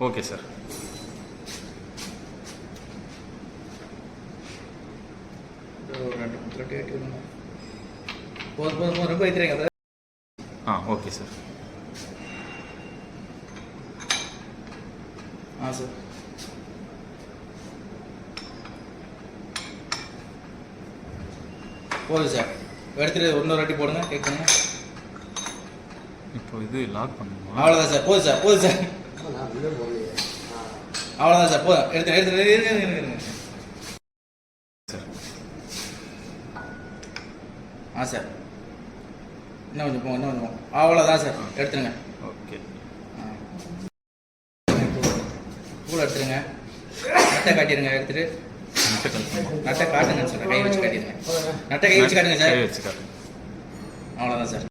Okay sir. போதும் ரொம்ப வைக்கிறீங்க. Okay sir. சார் போதும் சார். எடுத்துட்டு இன்னொரு வாட்டி போடுங்க. கேட்குங்க. இப்போ இது லாக் பண்ணுமா? அவ்வளோதான் சார். போதும் சார். போதும் சார். அவ்வளோதான் சார். போதும். எடுத்துருங்க சார். சார் இன்னும் கொஞ்சம் போங்க. இன்னும் கொஞ்சம் அவ்வளோதான் சார். எடுத்துருங்க. ஓகே. பூவில் எடுத்துருங்க. நட்டை காட்டிடுங்க. எடுத்துட்டு நட்டை காட்டுங்கன்னு சொல்கிறேன். கை வச்சு காட்டிடுங்க. நட்டை கை வச்சு காட்டுங்க சார். கை வச்சு காட்டுங்க. அவ்வளோதான் சார்.